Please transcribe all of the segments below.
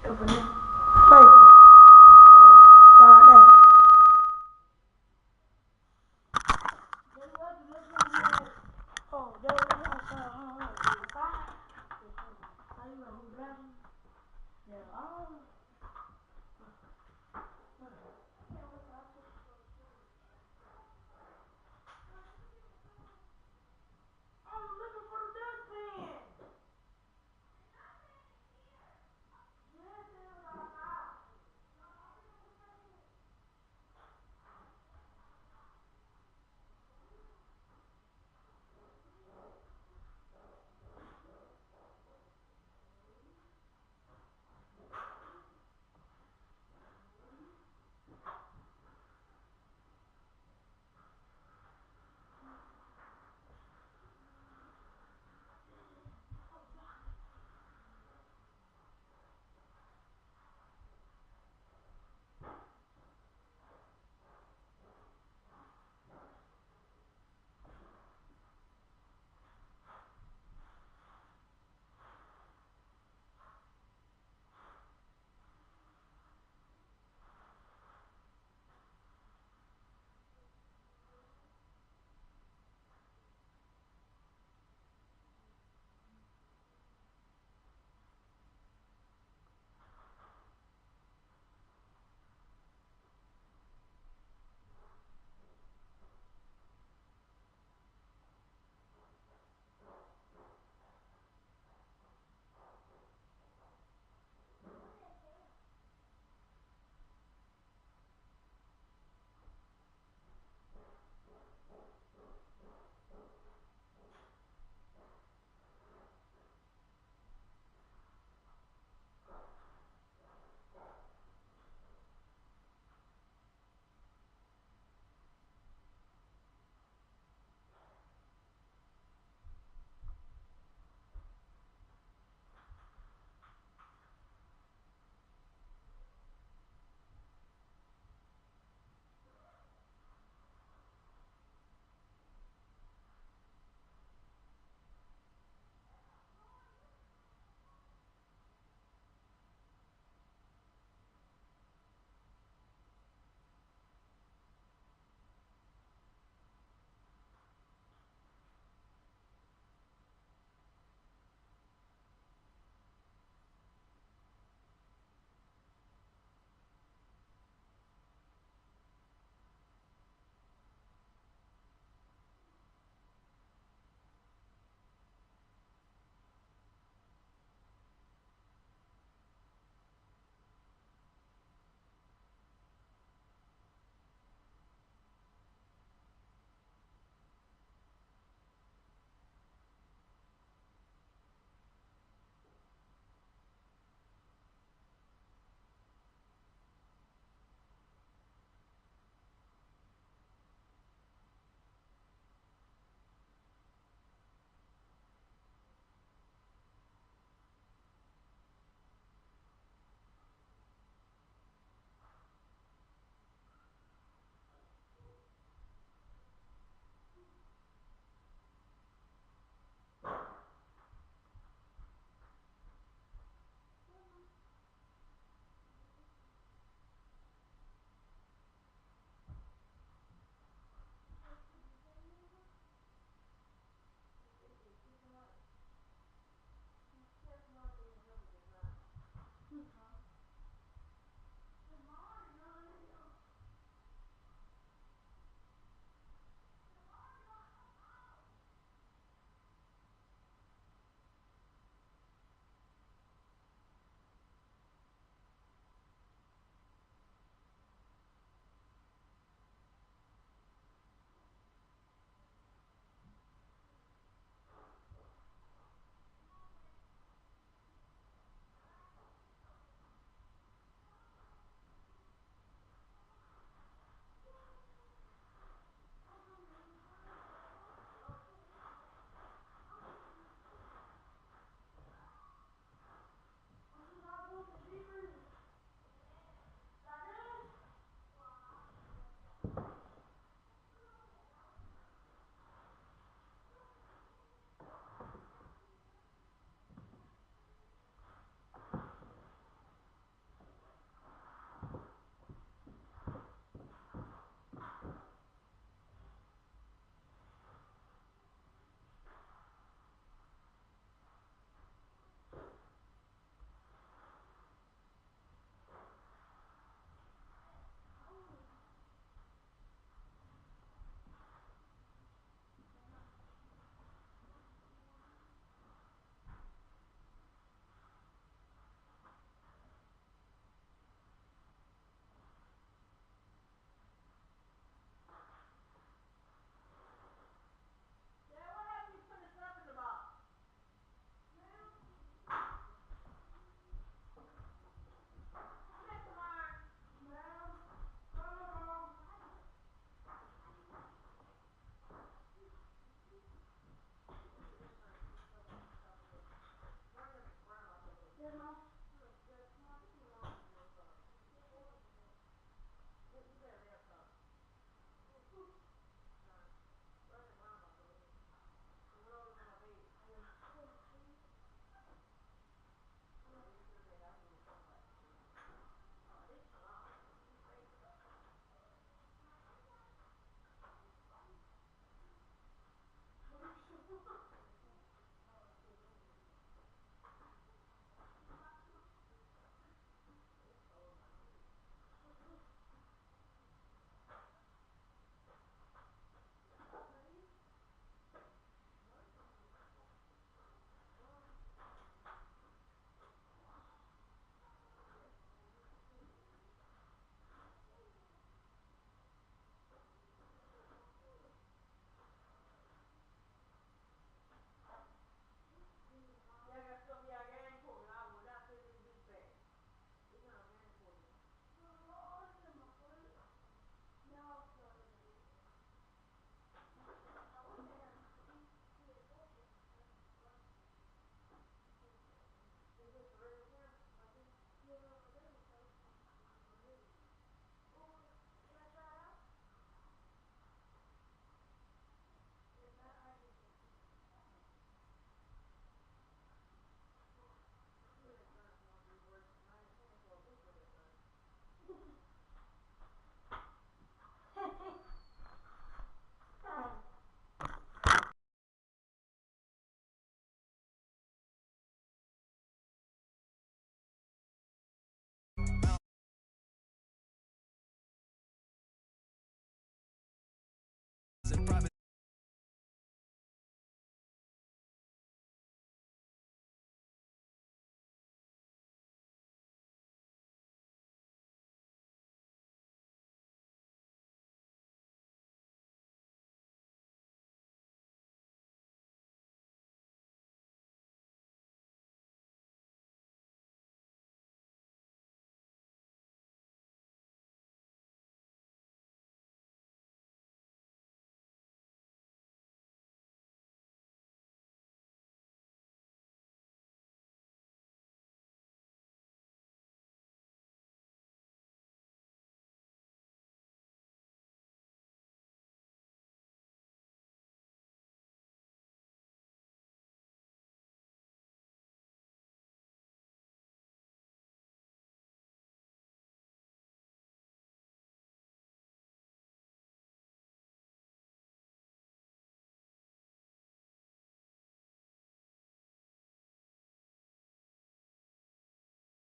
Đây. Và đây.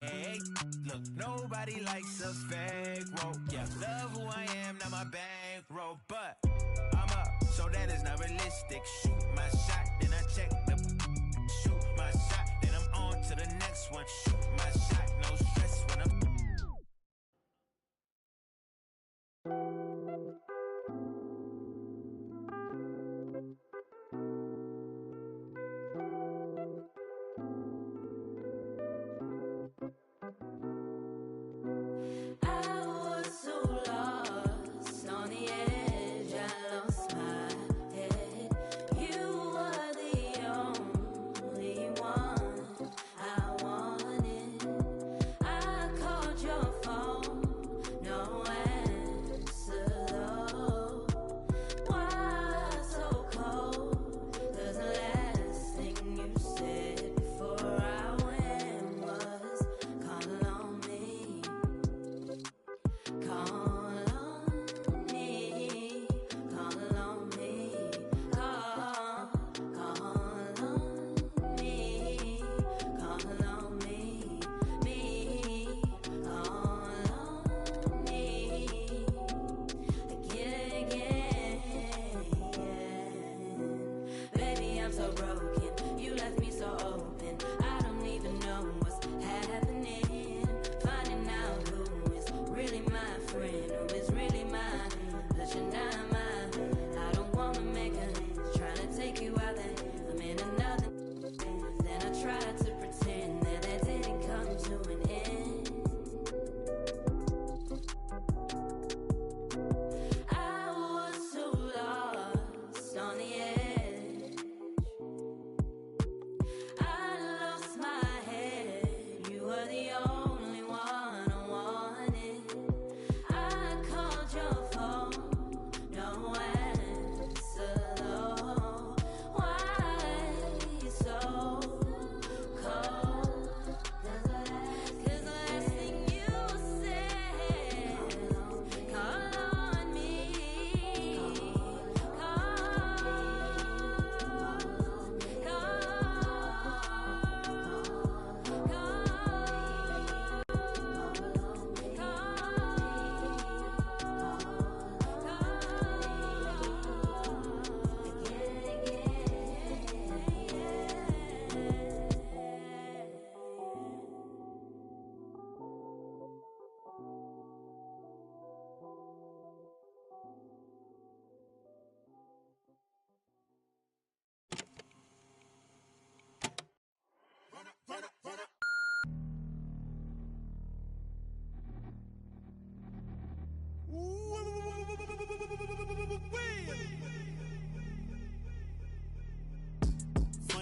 Hey, look, nobody likes a fake rope. Yeah, love who I am, not my bankroll. But I'm up, so that is not realistic. Shoot my shot, then I check the shoot my shot, then I'm on to the next one. Shoot my shot, no stress when I'm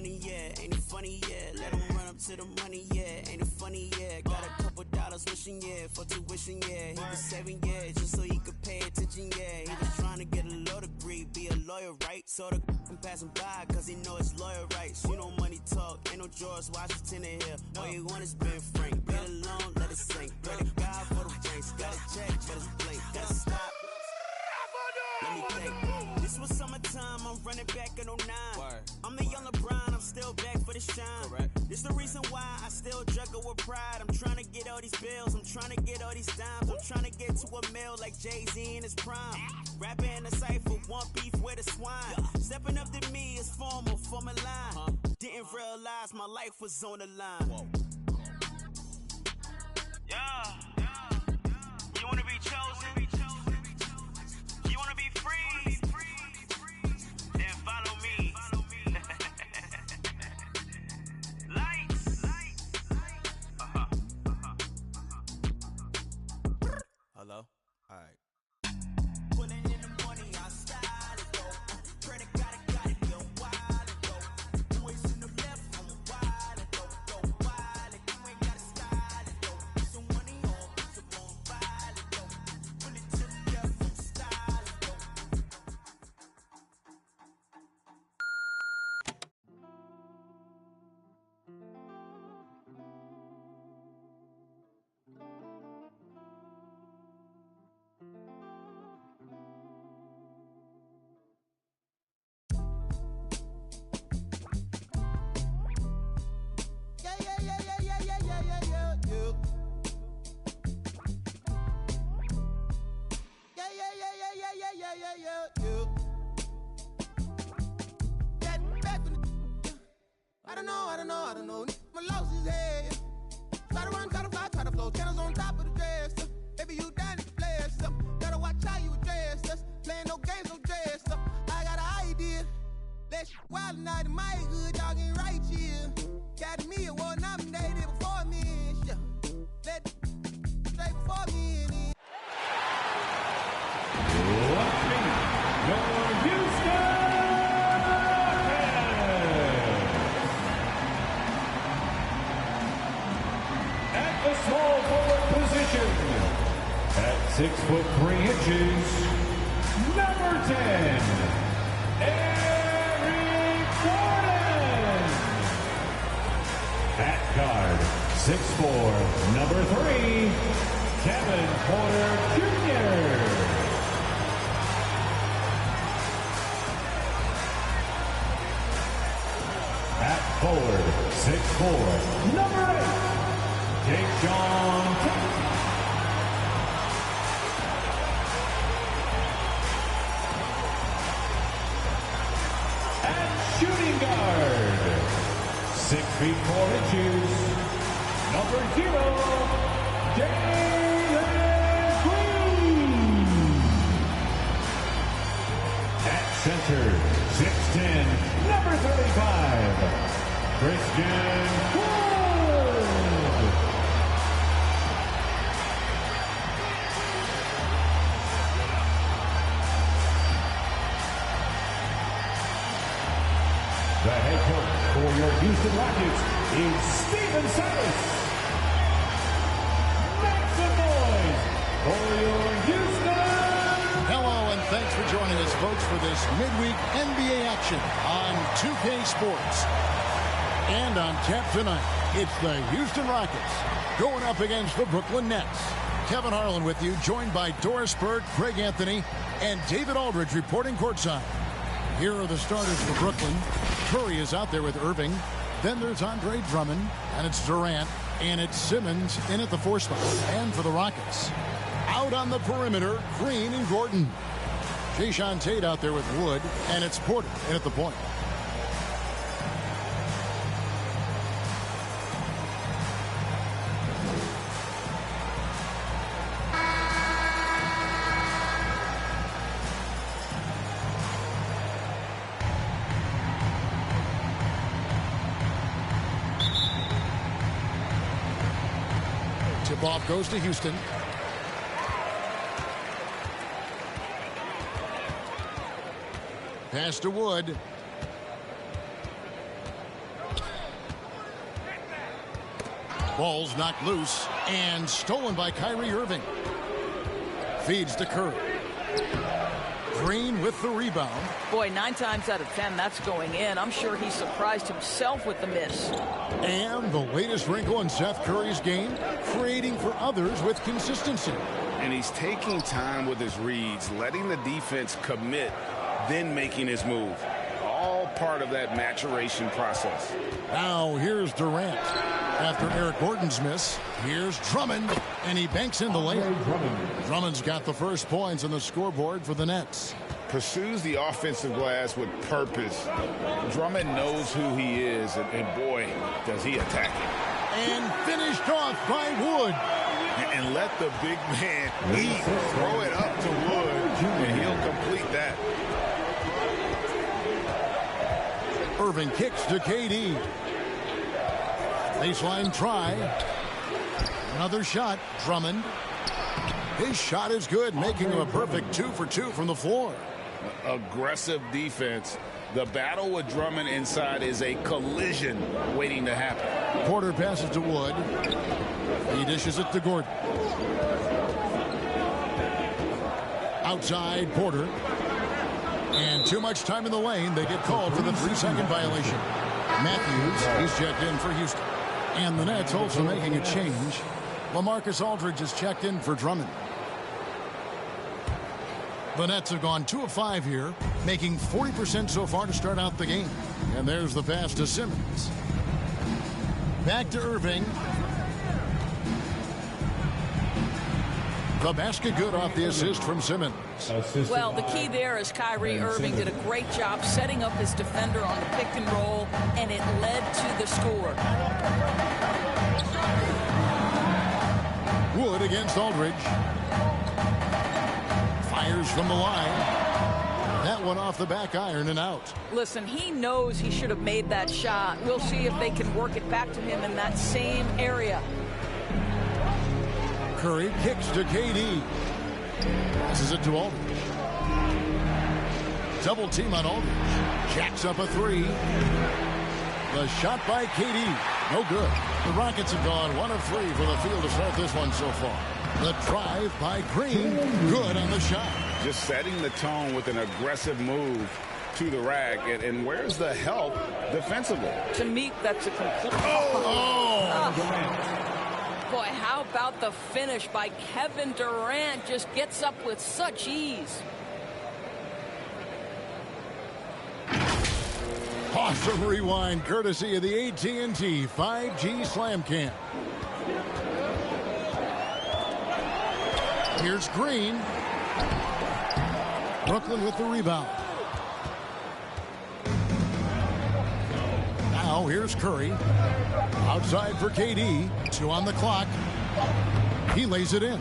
funny, yeah, ain't it funny, yeah. Let him run up to the money, yeah, ain't it funny, yeah. Got a couple dollars wishing, yeah, for tuition, yeah. He was saving, yeah, just so he could pay attention, yeah. He was trying to get a law degree, be a lawyer, right? So the can pass him by, cause he know it's lawyer rights. You know money talk, ain't no George Washington in here. All you want is Ben Frank, get alone, let it sink. Pray to God for the drinks, gotta check, but it's blink, gotta stop. Let me think. This was summertime, I'm running back in 09. I'm the young LeBron, I'm still back for the shine. Correct. This the reason why I still juggle with pride. I'm trying to get all these bills, I'm trying to get all these dimes. I'm trying to get to a mill like Jay-Z in his prime. Rapping in the cypher, one beef with a swine. Stepping up to me is formal, forming line. Didn't realize my life was on the line. Yeah. You wanna be chosen? You wanna be free? Then follow me. Lights. Hello? Alright. Pulling in the money, I style it though. Credit got it, get wild it though. Boys in the left, I'm wild it though, wild it I don't know. My lost his head. Try to run, try to fly, try to flow. Channels on top of the dress. Baby, you down to play us up. Gotta watch how you address us. Playing no games, no dress up. I got an idea. That shit wild night in my hood, dog ain't right here. Academy Award nominated before me. Yeah. Let straight before me. Your Houston at the small forward position, at 6'3", number 10, Eric Gordon. At guard, 6'4", number 3, Kevin Porter Jr. At forward, 6'4", number 8, Jake John Tate. At shooting guard, 6'4", number 0, David Green. At center, 6'10", number 35, Christian Wood. The head coach for your Houston Rockets is Stephen Silas. Make some noise for your Houston. Hello, and thanks for joining us, folks, for this midweek NBA action on 2K Sports. And on tap tonight, it's the Houston Rockets going up against the Brooklyn Nets. Kevin Harlan with you, joined by Doris Burke, Craig Anthony, and David Aldridge reporting courtside. Here are the starters for Brooklyn. Curry is out there with Irving. Then there's Andre Drummond, and it's Durant, and it's Simmons in at the 4 spot. And for the Rockets, out on the perimeter, Green and Gordon. Jayshawn Tate out there with Wood, and it's Porter in at the point. Tip-off goes to Houston. Pass to Wood. Ball's knocked loose and stolen by Kyrie Irving. Feeds to Curry. Green with the rebound. Boy, 9 times out of 10, that's going in. I'm sure he surprised himself with the miss. And the latest wrinkle in Seth Curry's game, creating for others with consistency. And he's taking time with his reads, letting the defense commit, then making his move. All part of that maturation process. Now here's Durant. After Eric Gordon's miss, here's Drummond, and he banks in the layup. Drummond's got the first points on the scoreboard for the Nets. Pursues the offensive glass with purpose. Drummond knows who he is, and boy, does he attack it. And finished off by Wood. And let the big man eat. Throw it up to Wood, and he'll complete that. Irving kicks to KD. Baseline try. Another shot. Drummond. His shot is good, making him a perfect 2 for 2 from the floor. Aggressive defense. The battle with Drummond inside is a collision waiting to happen. Porter passes to Wood. He dishes it to Gordon. Outside, Porter. And too much time in the lane. They get called for the 3-second violation. Matthews, he's checked in for Houston. And the Nets also making a change. LaMarcus Aldridge is checked in for Drummond. The Nets have gone 2 of 5 here, making 40% so far to start out the game. And there's the pass to Simmons. Back to Irving. The basket good off the assist from Simmons. Well, the key there is Kyrie Irving did a great job setting up his defender on the pick and roll, and it led to the score. Wood against Aldridge. Fires from the line. That one off the back iron and out. Listen, he knows he should have made that shot. We'll see if they can work it back to him in that same area. Curry kicks to KD. Passes it to Aldridge. Double team on Aldridge. Jacks up a three. The shot by KD. No good. The Rockets have gone 1 of 3 from the field to start this one so far. The drive by Green. Good on the shot. Just setting the tone with an aggressive move to the rack. And where's the help defensively? To me, that's a complete... Boy, how about the finish by Kevin Durant? Just gets up with such ease. Awesome rewind courtesy of the AT&T 5G Slam Cam. Here's Green. Brooklyn with the rebound. Now here's Curry. Outside for KD. 2 on the clock. He lays it in.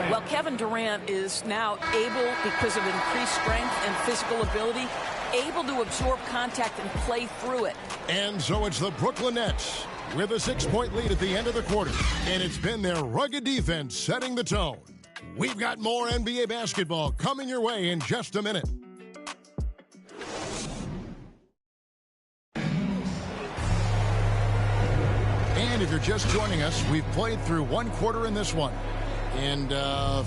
Well, Kevin Durant is now able, because of increased strength and physical ability, able to absorb contact and play through it. And so it's the Brooklyn Nets with a 6-point lead at the end of the quarter. And it's been their rugged defense setting the tone. We've got more NBA basketball coming your way in just a minute. And if you're just joining us, we've played through 1 quarter in this one. And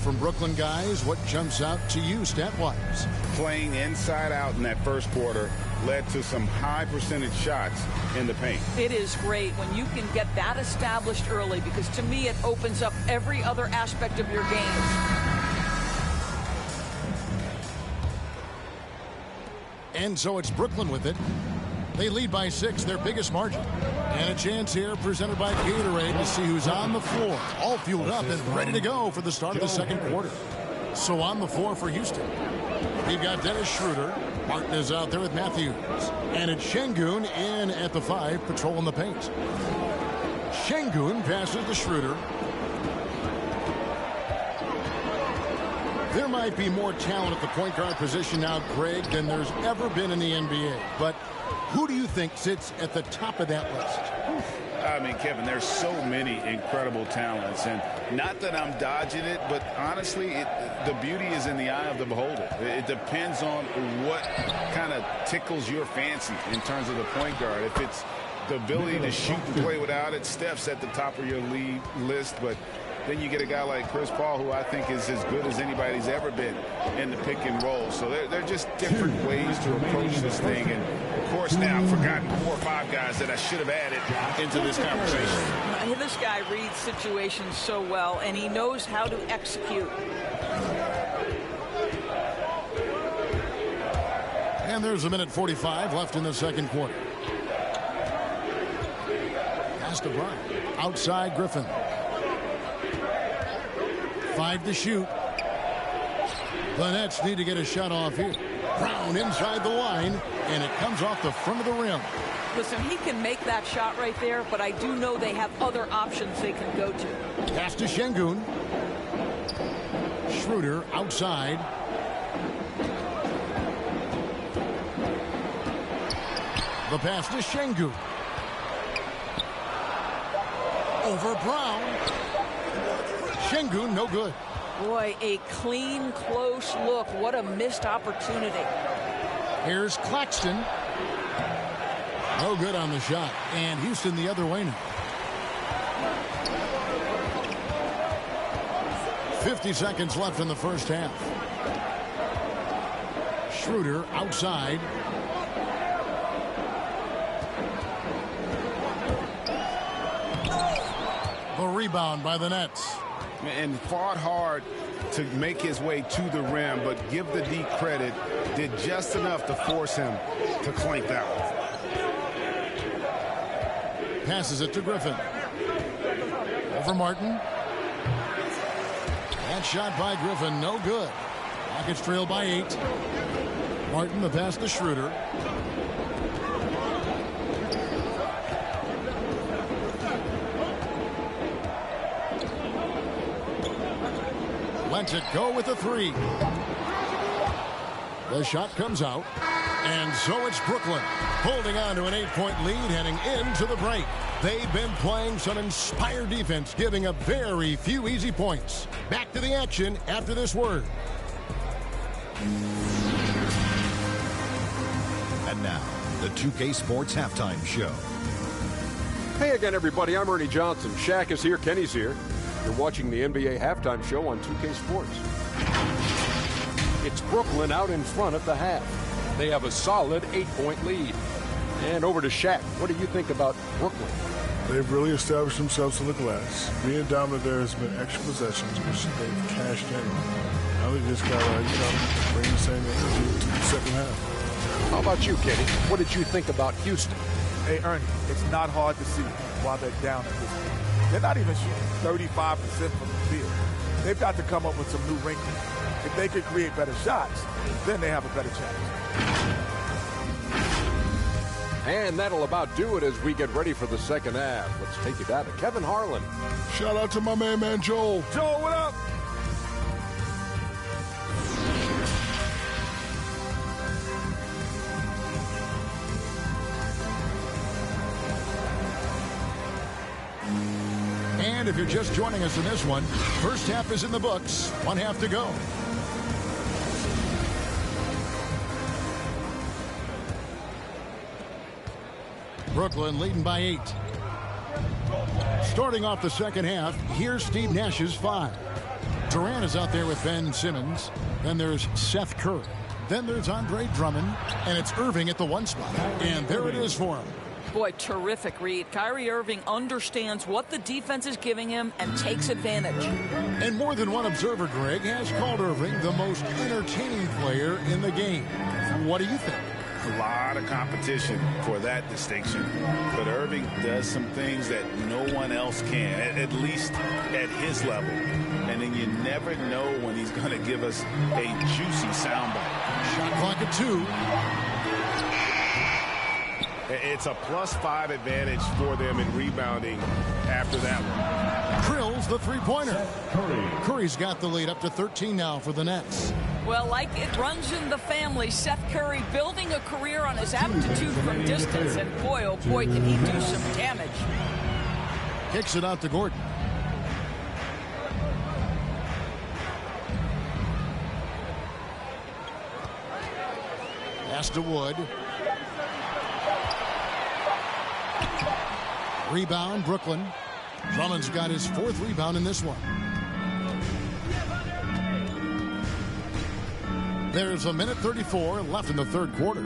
from Brooklyn guys, what jumps out to you stat-wise? Playing inside out in that first quarter led to some high percentage shots in the paint. It is great when you can get that established early, because to me it opens up every other aspect of your game. And so it's Brooklyn with it. They lead by 6, their biggest margin. And a chance here presented by Gatorade to see who's on the floor. All fueled up and ready to go for the start of the second quarter. So on the floor for Houston, we've got Dennis Schroeder. Martin is out there with Matthews. And it's Şengün in at the 5, patrolling the paint. Şengün passes to Schroeder. There might be more talent at the point guard position now, Greg, than there's ever been in the NBA. But who do you think sits at the top of that list? I mean, Kevin, there's so many incredible talents. And not that I'm dodging it, but honestly, the beauty is in the eye of the beholder. It depends on what kind of tickles your fancy in terms of the point guard. If it's the ability to shoot and play without it, Steph's at the top of your league list. But then you get a guy like Chris Paul, who I think is as good as anybody's ever been in the pick and roll. So they're just different ways to approach this thing. And, of course, now I've forgotten 4 or 5 guys that I should have added into this conversation. This guy reads situations so well, and he knows how to execute. And there's 1:45 left in the second quarter. Pass to Bryant. Outside Griffin. 5 to shoot. The Nets need to get a shot off here. Brown inside the line, and it comes off the front of the rim. Listen, he can make that shot right there, but I do know they have other options they can go to. Pass to Şengün. Schroeder outside. The pass to Şengün. Over Brown. Şengün, no good. Boy, a clean, close look. What a missed opportunity. Here's Claxton. No good on the shot. And Houston the other way now. 50 seconds left in the first half. Schroeder outside. The rebound by the Nets. And fought hard to make his way to the rim, but give the D credit, did just enough to force him to clank that one. Passes it to Griffin. Over Martin. That shot by Griffin, no good. Rockets trail by 8. Martin, the pass to Schroeder. Lets it go with a 3. The shot comes out. And so it's Brooklyn holding on to an 8-point lead heading into the break. They've been playing some inspired defense, giving up very few easy points. Back to the action after this word. And now, the 2K Sports Halftime Show. Hey again, everybody. I'm Ernie Johnson. Shaq is here. Kenny's here. You're watching the NBA Halftime Show on 2K Sports. It's Brooklyn out in front at the half. They have a solid 8-point lead. And over to Shaq. What do you think about Brooklyn? They've really established themselves on the glass. Being dominant there has been extra possessions, which they've cashed in on. Now they just got to, bring the same energy to the second half. How about you, Kenny? What did you think about Houston? Hey, Ernie, it's not hard to see why they're down at this point. They're not even shooting 35% from the field. They've got to come up with some new wrinkles. If they could create better shots, then they have a better chance. And that'll about do it as we get ready for the second half. Let's take it down to Kevin Harlan. Shout out to my man Joel. Joel, what up? And if you're just joining us in this one, first half is in the books. 1 half to go. Brooklyn leading by 8. Starting off the second half, here's Steve Nash's 5. Durant is out there with Ben Simmons. Then there's Seth Curry. Then there's Andre Drummond. And it's Irving at the 1 spot. And there it is for him. Boy, terrific read. Kyrie Irving understands what the defense is giving him and takes advantage. And more than one observer, Greg, has called Irving the most entertaining player in the game. What do you think? A lot of competition for that distinction. But Irving does some things that no one else can, at least at his level. And then you never know when he's going to give us a juicy soundbite. Shot clock at 2. It's a +5 advantage for them in rebounding after that one. Drills the 3-pointer. Curry's got the lead up to 13 now for the Nets. Well, like it runs in the family, Seth Curry building a career on his aptitude from distance. And boy, oh boy, can he do some damage. Kicks it out to Gordon. Pass to Wood. Rebound, Brooklyn. Drummond's got his 4th rebound in this one. There's 1:34 left in the 3rd quarter.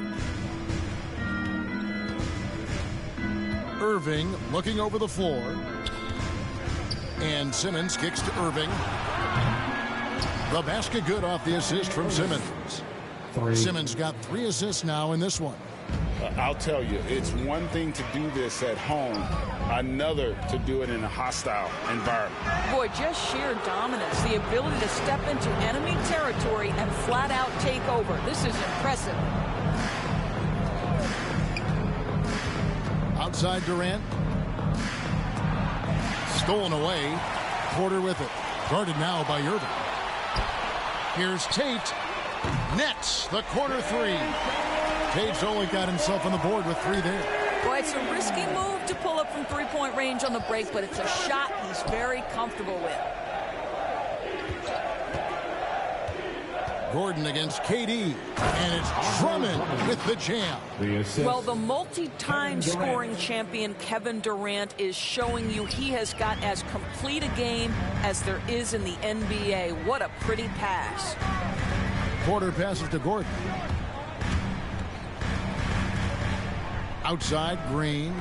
Irving looking over the floor. And Simmons kicks to Irving. The basket good off the assist from Simmons. Simmons got 3 assists now in this one. I'll tell you, it's one thing to do this at home, another to do it in a hostile environment. Boy, just sheer dominance, the ability to step into enemy territory and flat out take over. This is impressive. Outside Durant. Stolen away. Porter with it. Guarded now by Irving. Here's Tate. Nets the corner 3. Tate's only got himself on the board with 3 there. Boy, it's a risky move to pull up from 3-point range on the break, but it's a shot he's very comfortable with. Gordon against KD, and it's Drummond with the jam. Well, the multi-time scoring champion Kevin Durant is showing you he has got as complete a game as there is in the NBA. What a pretty pass. Porter passes to Gordon. Outside, Green.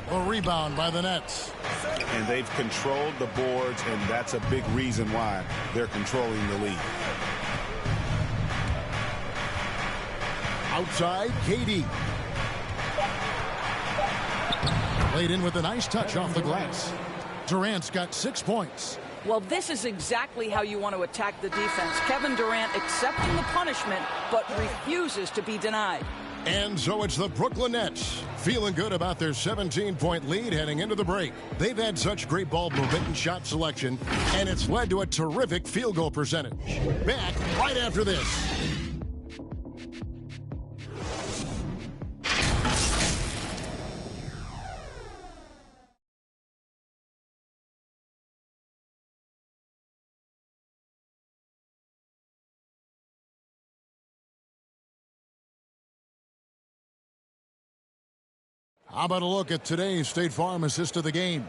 A rebound by the Nets. And they've controlled the boards, and that's a big reason why they're controlling the lead. Outside, KD. Played in with a nice touch off the glass. Durant's got 6 points. Well, this is exactly how you want to attack the defense. Kevin Durant accepting the punishment, but refuses to be denied. And so it's the Brooklyn Nets feeling good about their 17-point lead heading into the break. They've had such great ball movement and shot selection, and it's led to a terrific field goal percentage. Back right after this. How about a look at today's State Farm assist of the game?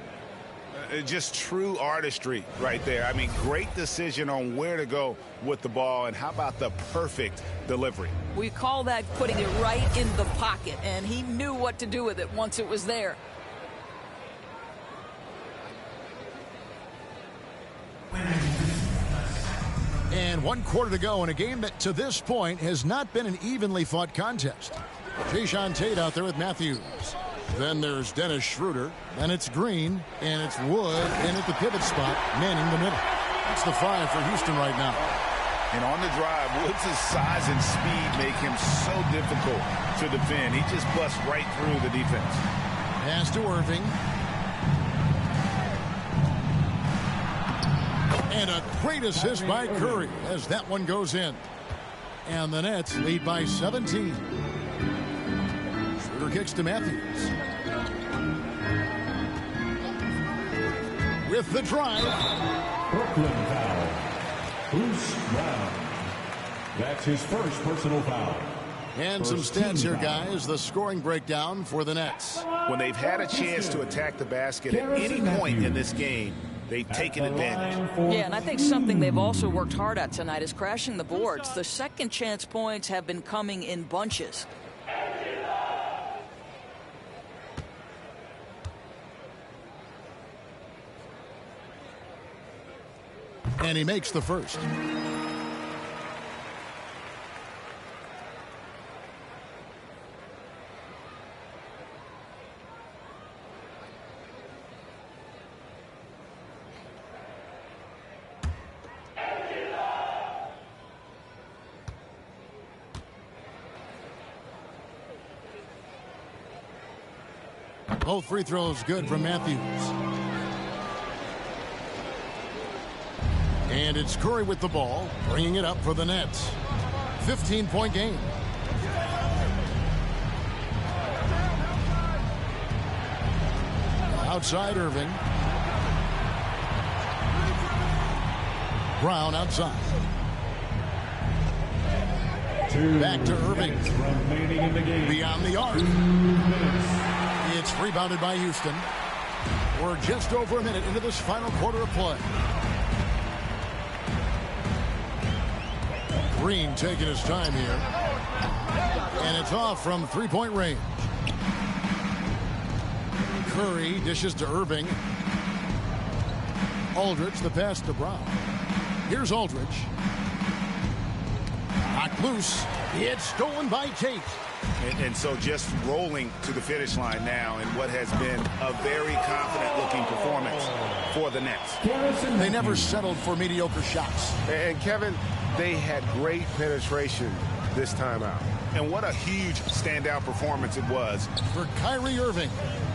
Just true artistry right there. I mean, great decision on where to go with the ball, and how about the perfect delivery? We call that putting it right in the pocket, and he knew what to do with it once it was there. And 1 quarter to go in a game that to this point has not been an evenly fought contest. Jae'Sean Tate out there with Matthews. Then there's Dennis Schroeder. Then it's Green. And it's Wood. And at the pivot spot, manning the middle. That's the 5 for Houston right now. And on the drive, Woods' size and speed make him so difficult to defend. He just busts right through the defense. Pass to Irving. And a great assist by Curry as that one goes in. And the Nets lead by 17. Schroeder kicks to Matthews. With the drive. Brooklyn foul. Bruce Brown. That's his first personal foul. And some stats here, guys. The scoring breakdown for the Nets. When they've had a chance to attack the basket at any point in this game, they've taken advantage. Yeah, and I think something they've also worked hard at tonight is crashing the boards. The second chance points have been coming in bunches. And he makes the first. Both free throws good from Matthews. And it's Curry with the ball, bringing it up for the Nets. 15-point game. Outside Irving. Brown outside. Back to Irving. Beyond the arc. It's rebounded by Houston. We're just over a minute into this final quarter of play. Green taking his time here. And it's off from three-point range. Curry dishes to Irving. Aldridge, the pass to Brown. Here's Aldridge. Knocked loose. It's stolen by Tate. And so just rolling to the finish line now in what has been a very confident-looking performance for the Nets. They never settled for mediocre shots. And Kevin, they had great penetration this time out. And what a huge standout performance it was for Kyrie Irving.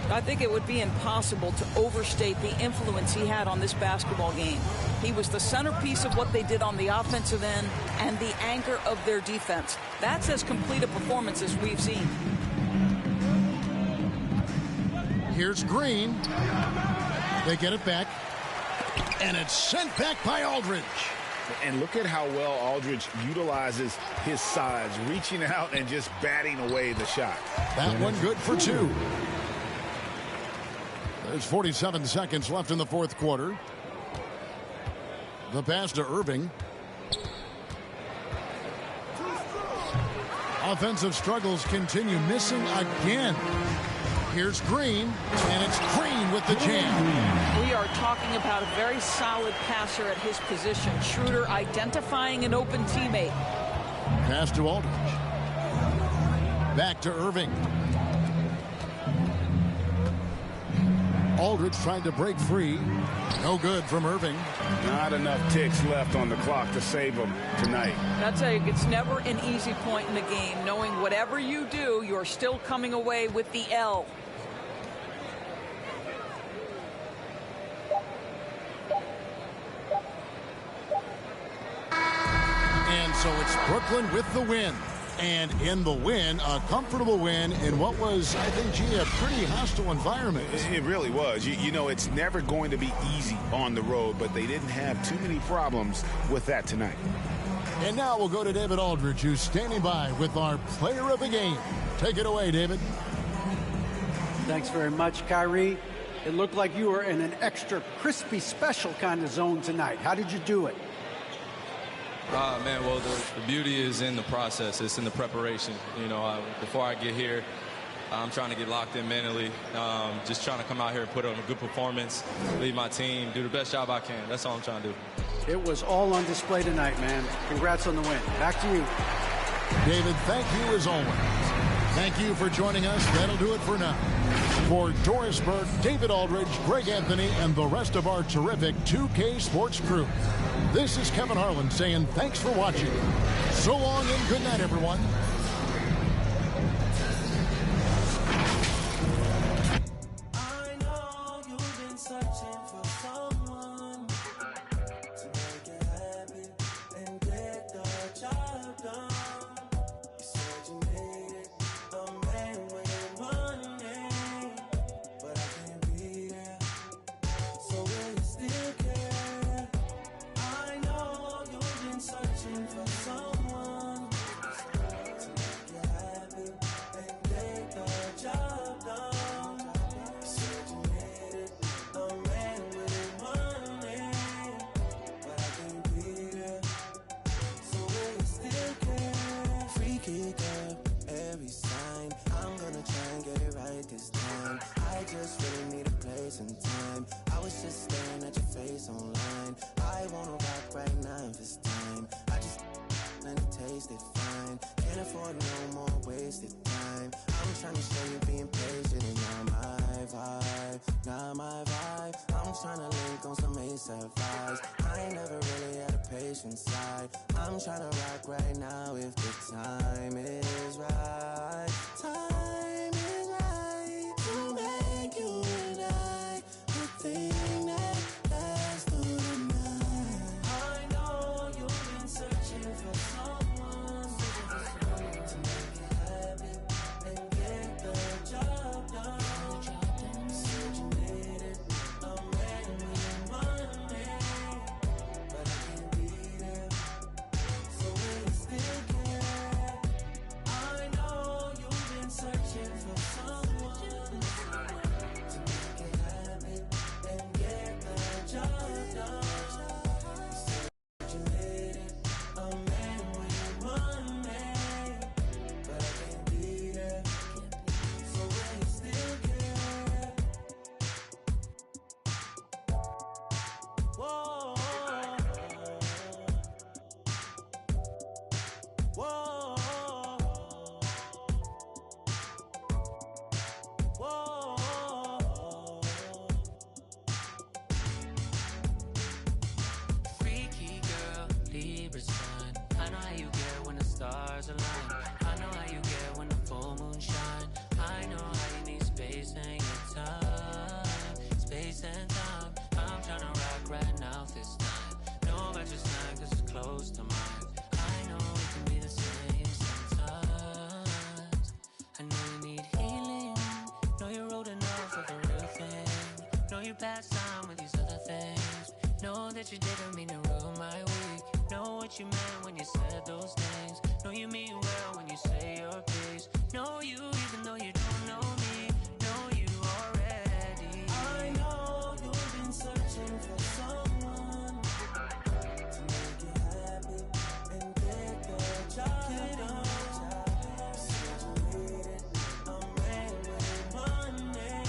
I think it would be impossible to overstate the influence he had on this basketball game. He was the centerpiece of what they did on the offensive end and the anchor of their defense. That's as complete a performance as we've seen. Here's Green. They get it back. And it's sent back by Aldridge. And look at how well Aldridge utilizes his size, reaching out and just batting away the shot. That one good for two. There's 47 seconds left in the fourth quarter. The pass to Irving. Offensive struggles continue, missing again. Here's Green, and it's Green with the jam. We are talking about a very solid passer at his position. Schroeder identifying an open teammate. Pass to Aldridge. Back to Irving. Aldridge tried to break free. No good from Irving. Not enough ticks left on the clock to save him tonight. I'll tell you, it's never an easy point in the game, knowing whatever you do, you're still coming away with the L. And so it's Brooklyn with the win. And in the win, a comfortable win in what was, I think, a pretty hostile environment. It really was. You know, it's never going to be easy on the road, but they didn't have too many problems with that tonight. And now we'll go to David Aldridge, who's standing by with our player of the game. Take it away, David. Thanks very much, Kyrie. It looked like you were in an extra crispy special kind of zone tonight. How did you do it? Man, well, the beauty is in the process. It's in the preparation. You know, before I get here, I'm trying to get locked in mentally. Just trying to come out here and put on a good performance, lead my team, do the best job I can. That's all I'm trying to do. It was all on display tonight, man. Congrats on the win. Back to you. David, thank you as always. Thank you for joining us. That'll do it for now. For Doris Burke, David Aldridge, Greg Anthony, and the rest of our terrific 2K Sports crew, this is Kevin Harlan saying thanks for watching. So long and good night, everyone. I know you've been searching for someone to make you happy and get the job done. You said you needed a man with money, but I can't be there. So will you still care? I know you've been searching for someone to make you happy and get the job done. You said you needed a man with money, but I can't be there. So will you still care? Freaky girl, every sign. I'm gonna try and get it right this time. I just really need a place and time. I was just staring at your face online. I wanna rock right now this time. I just and it tasted fine. Can't afford no more wasted time. I'm trying to show you being patient and not my vibe, not my vibe. I'm trying to link on some ASAP vibes. I ain't never really had a patient side. I'm trying to rock right now if the time is right. Time is right to make you and I the thing that lasts through the night. I know you've been searching for someone to make you happy and get the job done. Said you needed a man with money, but I can't be there. So will you still care? I know you've been searching for someone to make you happy and get the job done. Said you needed a man with money, but I can't be there. So will you still care? Whoa, whoa, whoa. Freaky girl, Libra sign. I know how you get when the stars align. I know how you get when the full moon shine. I know how you need space and your time. Space and time. I'm tryna rock right now this time. Know about your sign 'cause it's close to mine. I know we can be the same sometimes. I know you need healing. Know you're old enough for the real thing. Know you passed time with these other things. Know that you didn't mean to ruin my week. Know what you meant when you said those things. Know you mean well when you say your piece. Know you even though you don't know me. Know you already. I know you've been searching for someone to make you happy and get the job done. Said you needed a man with money,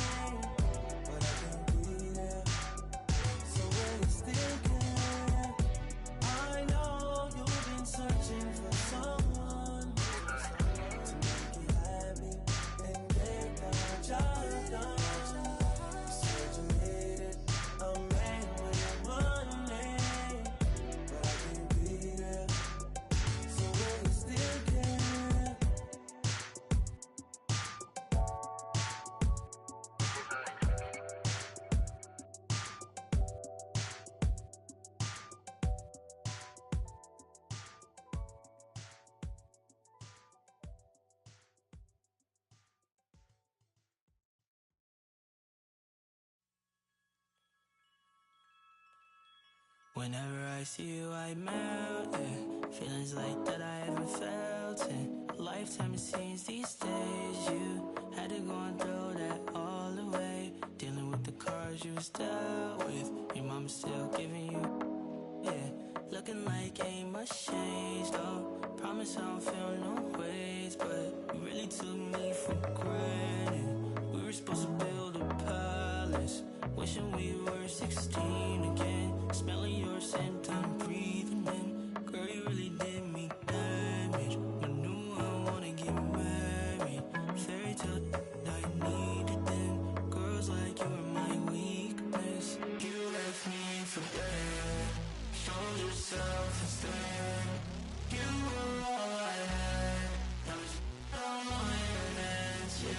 but I can't be there. So will you still care? I know you've been searching for someone to make you happy and Whenever I see you, I melt, yeah. Feelings like that I haven't felt in a lifetime, it seems these days. You had to go and throw that all away. Dealing with the cards you was dealt with. Your mama's still giving you, yeah. Looking like ain't much changed, though. Promise I don't feel no ways, but you really took me for granted. We were supposed to build a palace. Wishing we were 16 again. Smelling your scent, I'm breathing in. Girl, you really did me damage. But knew I wanna get married. Fairy tale I needed then. Girls like you are my weakness. You left me for dead. Showed yourself instead. You were all I had. Now it's all my hands, yeah.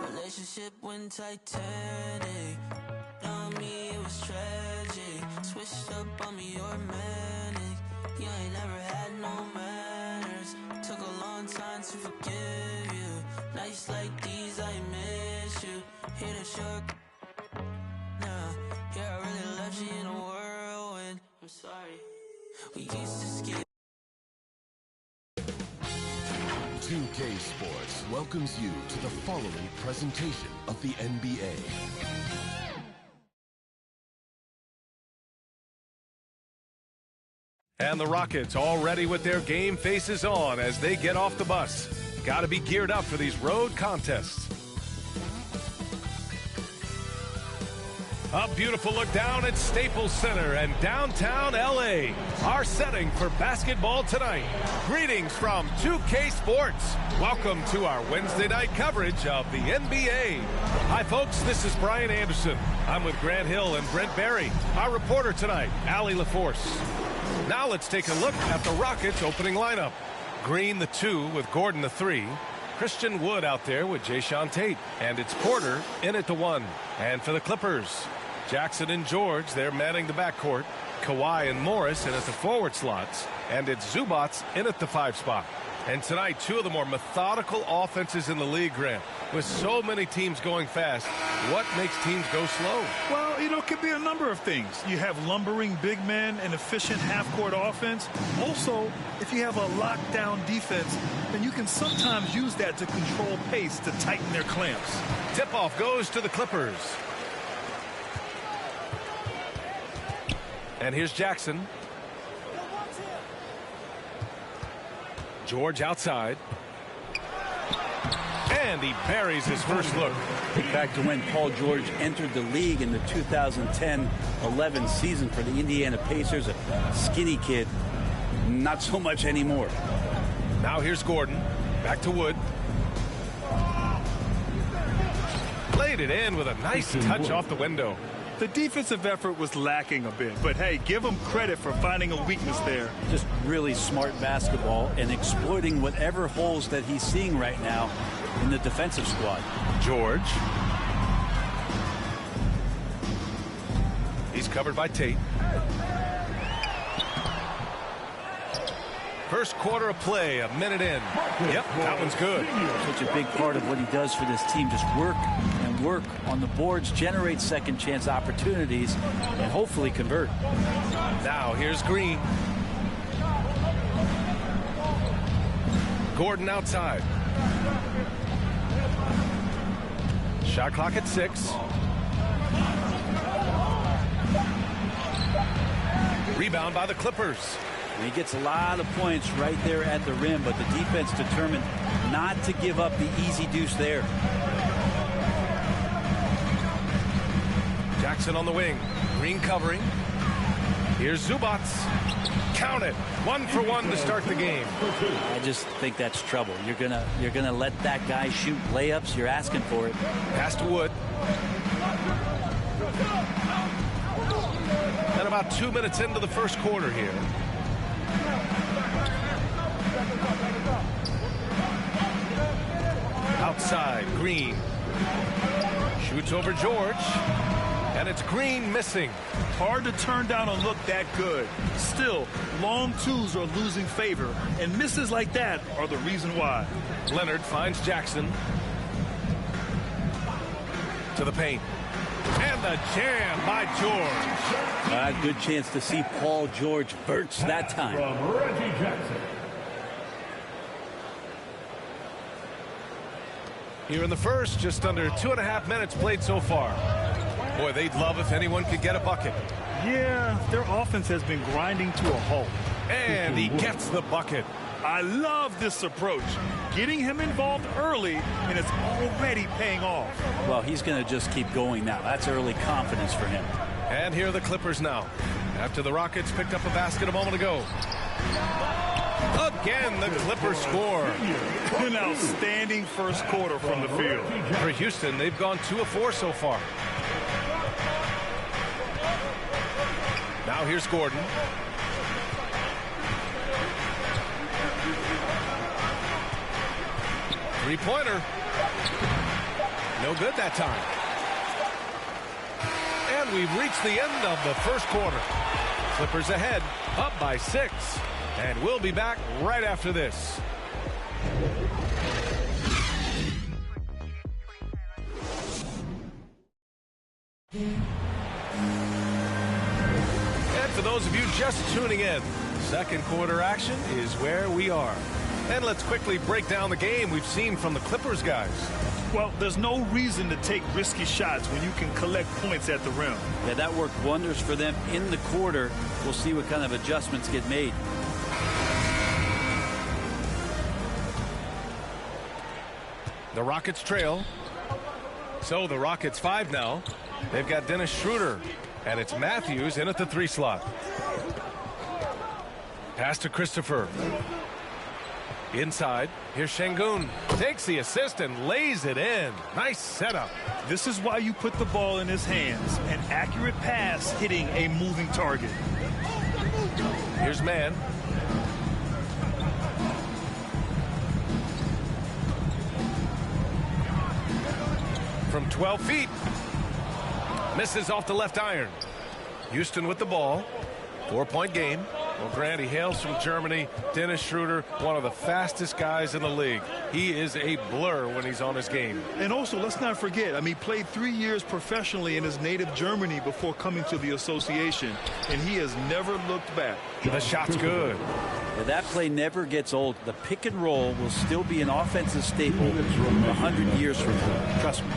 Relationship went Titanic. On me it was tragic. Switched up on me, you're manic. You ain't never had no manners. Took a long time to forgive you. Nights like these I miss you. Hear that you're nah. Yeah, I really left you in a whirlwind. I'm sorry. We used to skip. 2K Sports welcomes you to the following presentation of the NBA. And the Rockets all ready with their game faces on as they get off the bus. Got to be geared up for these road contests. A beautiful look down at Staples Center and downtown LA. Our setting for basketball tonight. Greetings from 2K Sports. Welcome to our Wednesday night coverage of the NBA. Hi folks, this is Brian Anderson. I'm with Grant Hill and Brent Barry. Our reporter tonight, Allie LaForce. Now let's take a look at the Rockets opening lineup. Green the 2 with Gordon the 3. Christian Wood out there with Jayshawn Tate. And it's Porter in at the 1. And for the Clippers, Jackson and George, they're manning the backcourt. Kawhi and Morris in at the forward slots. And it's Zubats in at the 5 spot. And tonight, two of the more methodical offenses in the league, Grant. With so many teams going fast, what makes teams go slow? Well, you know, it could be a number of things. You have lumbering big men and efficient half-court offense. Also, if you have a lockdown defense, then you can sometimes use that to control pace to tighten their clamps. Tip-off goes to the Clippers. And here's Jackson. George outside. And he buries his first look. Think back to when Paul George entered the league in the 2010-11 season for the Indiana Pacers. A skinny kid. Not so much anymore. Now here's Gordon. Back to Wood. Played it in with a nice touch off the window. The defensive effort was lacking a bit, but hey, give him credit for finding a weakness there. Just really smart basketball and exploiting whatever holes that he's seeing right now in the defensive squad. George. He's covered by Tate. First quarter of play, a minute in. Yep, that one's good. Such a big part of what he does for this team. Just work and work on the boards, generate second chance opportunities, and hopefully convert. Now here's Green. Gordon outside. Shot clock at 6. Rebound by the Clippers. And he gets a lot of points right there at the rim, but the defense determined not to give up the easy deuce there. Jackson on the wing. Green covering. Here's Zubats. Count it. 1 for 1 to start the game. I just think that's trouble. You're gonna let that guy shoot layups. You're asking for it. Pass to Wood. And about 2 minutes into the first quarter here. Outside, Green. Shoots over George. And it's Green missing. Hard to turn down a look that good. Still, long twos are losing favor, and misses like that are the reason why. Leonard finds Jackson. To the paint. And the jam by George. A good chance to see Paul George burst that time. From Reggie Jackson. Here in the first, just under 2.5 minutes played so far. Boy, they'd love if anyone could get a bucket. Yeah, their offense has been grinding to a halt. And he gets the bucket. I love this approach. Getting him involved early, and it's already paying off. Well, he's going to just keep going now. That's early confidence for him. And here are the Clippers now. After the Rockets picked up a basket a moment ago. Again, the Clippers score. An outstanding first quarter from the field. For Houston, they've gone 2 of 4 so far. Now here's Gordon. Three-pointer. No good that time. And we've reached the end of the first quarter. Clippers ahead, up by 6. And we'll be back right after this. And for those of you just tuning in, second quarter action is where we are. And let's quickly break down the game we've seen from the Clippers guys. Well, there's no reason to take risky shots when you can collect points at the rim. Yeah, that worked wonders for them in the quarter. We'll see what kind of adjustments get made. The Rockets trail. So the Rockets 5 now. They've got Dennis Schroeder. And it's Matthews in at the 3 slot. Pass to Christopher. Inside, here's Şengün. Takes the assist and lays it in. Nice setup. This is why you put the ball in his hands. An accurate pass hitting a moving target. Here's Mann. From 12 feet. Misses off the left iron. Houston with the ball. 4-point game. Well, Grant, he hails from Germany. Dennis Schroeder, one of the fastest guys in the league. He is a blur when he's on his game. And also, let's not forget, he played 3 years professionally in his native Germany before coming to the association, and he has never looked back. The shot's good. Yeah, that play never gets old. The pick and roll will still be an offensive staple 100 years from now. Trust me.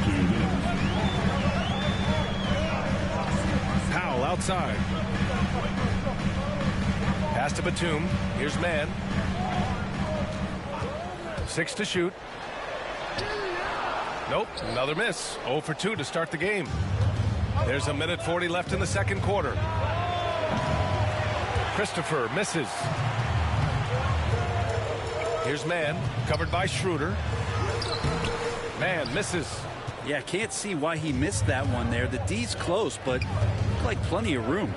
Powell outside. Pass to Batum. Here's Mann. 6 to shoot. Nope, another miss. 0 for 2 to start the game. There's a minute 40 left in the second quarter. Christopher misses. Here's Mann, covered by Schroeder. Mann misses. Yeah, can't see why he missed that one there. The D's close, but looked like plenty of room.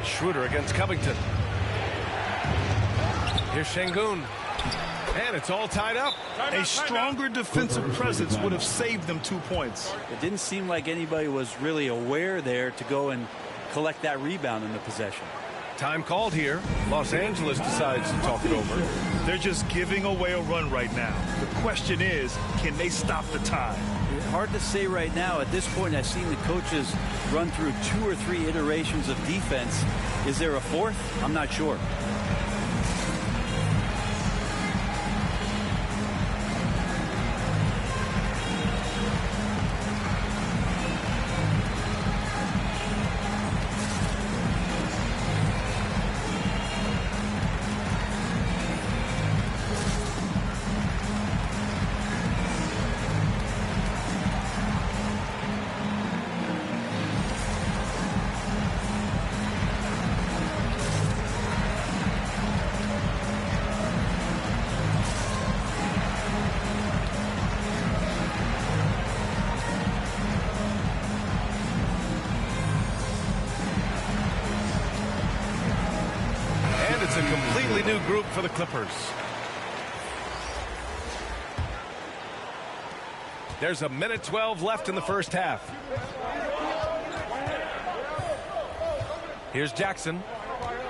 Schroeder against Covington. Here's Şengün. And it's all tied up. A stronger defensive presence would have saved them 2 points. It didn't seem like anybody was really aware there to go and collect that rebound in the possession. Time called here. Los Angeles decides to talk it over. They're just giving away a run right now. The question is, can they stop the tide? Hard to say right now. At this point, I've seen the coaches run through 2 or 3 iterations of defense. Is there a fourth? I'm not sure. It's a completely new group for the Clippers. There's a minute 12 left in the first half. Here's Jackson.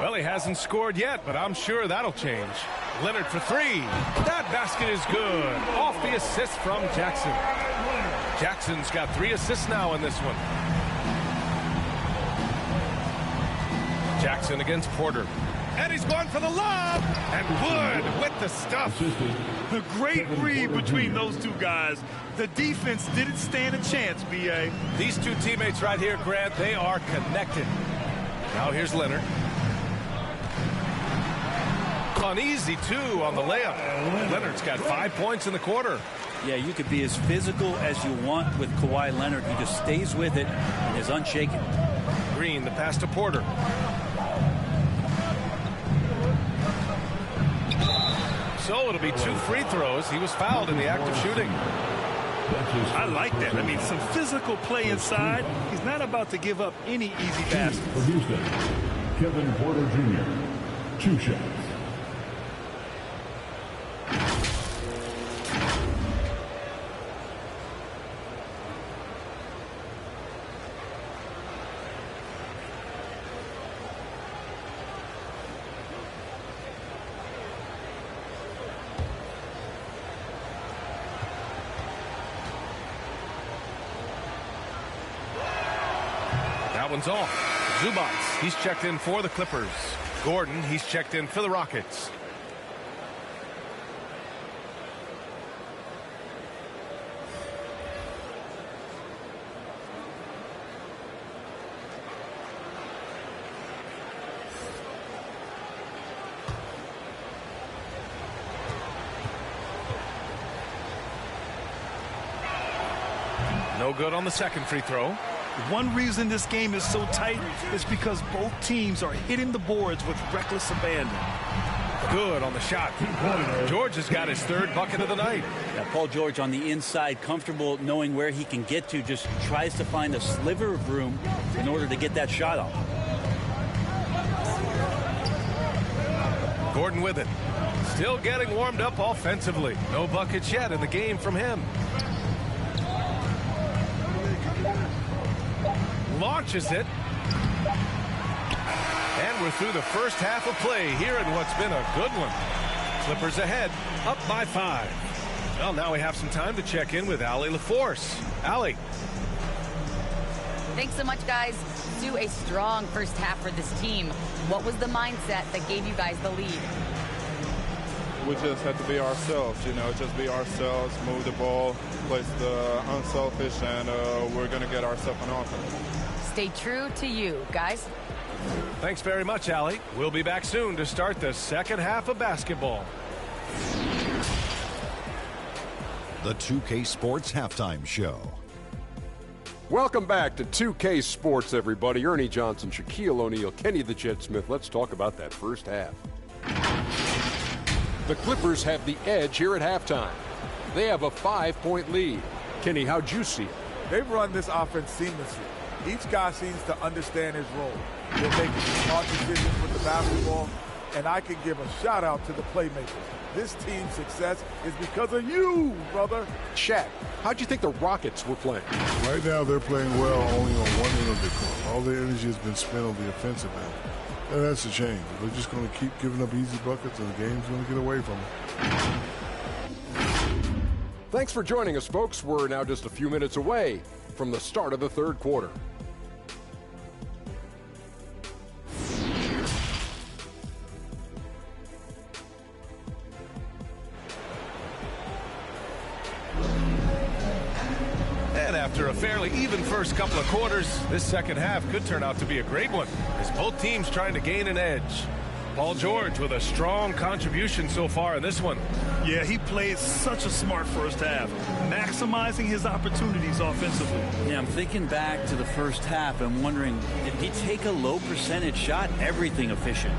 Well, he hasn't scored yet, but I'm sure that'll change. Leonard for three. That basket is good. Off the assist from Jackson. Jackson's got 3 assists now in this one. Jackson against Porter. And he's going for the lob. And Wood with the stuff. A great read between those two guys. The defense didn't stand a chance, B.A. These two teammates right here, Grant, they are connected. Now here's Leonard. On easy, too, on the layup. Leonard's got 5 points in the quarter. Yeah, you could be as physical as you want with Kawhi Leonard. He just stays with it and is unshaken. Green, the pass to Porter. So it'll be 2 free throws. He was fouled in the act of shooting. I like that. I mean, some physical play inside. He's not about to give up any easy baskets. For Houston, Kevin Porter Jr., 2 shots. That one's off. Zubats, he's checked in for the Clippers. Gordon, he's checked in for the Rockets. No good on the second free throw. One reason this game is so tight is because both teams are hitting the boards with reckless abandon. Good on the shot. George has got his 3rd bucket of the night. Yeah, Paul George on the inside, comfortable knowing where he can get to, just tries to find a sliver of room in order to get that shot off. Gordon with it. Still getting warmed up offensively. No buckets yet in the game from him. Launches it. And we're through the first half of play here in what's been a good one. Clippers ahead, up by 5. Well, now we have some time to check in with Allie LaForce. Allie. Thanks so much, guys. Sue, a strong first half for this team. What was the mindset that gave you guys the lead? We just had to be ourselves, just be ourselves, move the ball, play the unselfish, and we're going to get ourselves an offense. Stay true to you, guys. Thanks very much, Allie. We'll be back soon to start the second half of basketball. The 2K Sports Halftime Show. Welcome back to 2K Sports, everybody. Ernie Johnson, Shaquille O'Neal, Kenny the Jet Smith. Let's talk about that first half. The Clippers have the edge here at halftime. They have a 5-point lead. Kenny, how'd you see it? They've run this offense seamlessly. Each guy seems to understand his role. They're making smart decisions with the basketball, and I can give a shout-out to the playmakers. This team's success is because of you, brother. Shaq, how'd you think the Rockets were playing? Right now, they're playing well only on one end of the court. All their energy has been spent on the offensive end. And that's a change. They're just going to keep giving up easy buckets, and the game's going to get away from them. Thanks for joining us, folks. We're now just a few minutes away from the start of the third quarter. And after a fairly even first couple of quarters, this second half could turn out to be a great one, as both teams trying to gain an edge. Paul George with a strong contribution so far in this one. Yeah, he played such a smart first half, maximizing his opportunities offensively. Yeah, I'm thinking back to the first half. I'm wondering, did he take a low percentage shot? Everything efficient.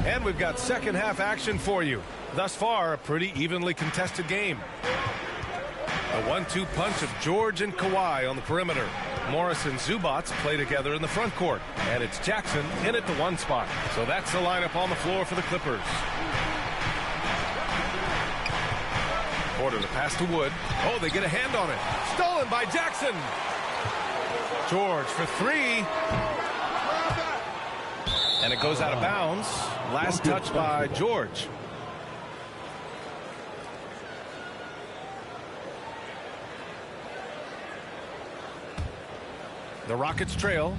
And we've got second half action for you. Thus far, a pretty evenly contested game. A 1-2 punch of George and Kawhi on the perimeter. Morris and Zubats play together in the front court. And it's Jackson in at the 1 spot. So that's the lineup on the floor for the Clippers. Porter the pass to Wood. Oh, they get a hand on it. Stolen by Jackson. George for three. And it goes out of bounds. Last touch by George. The Rockets trail.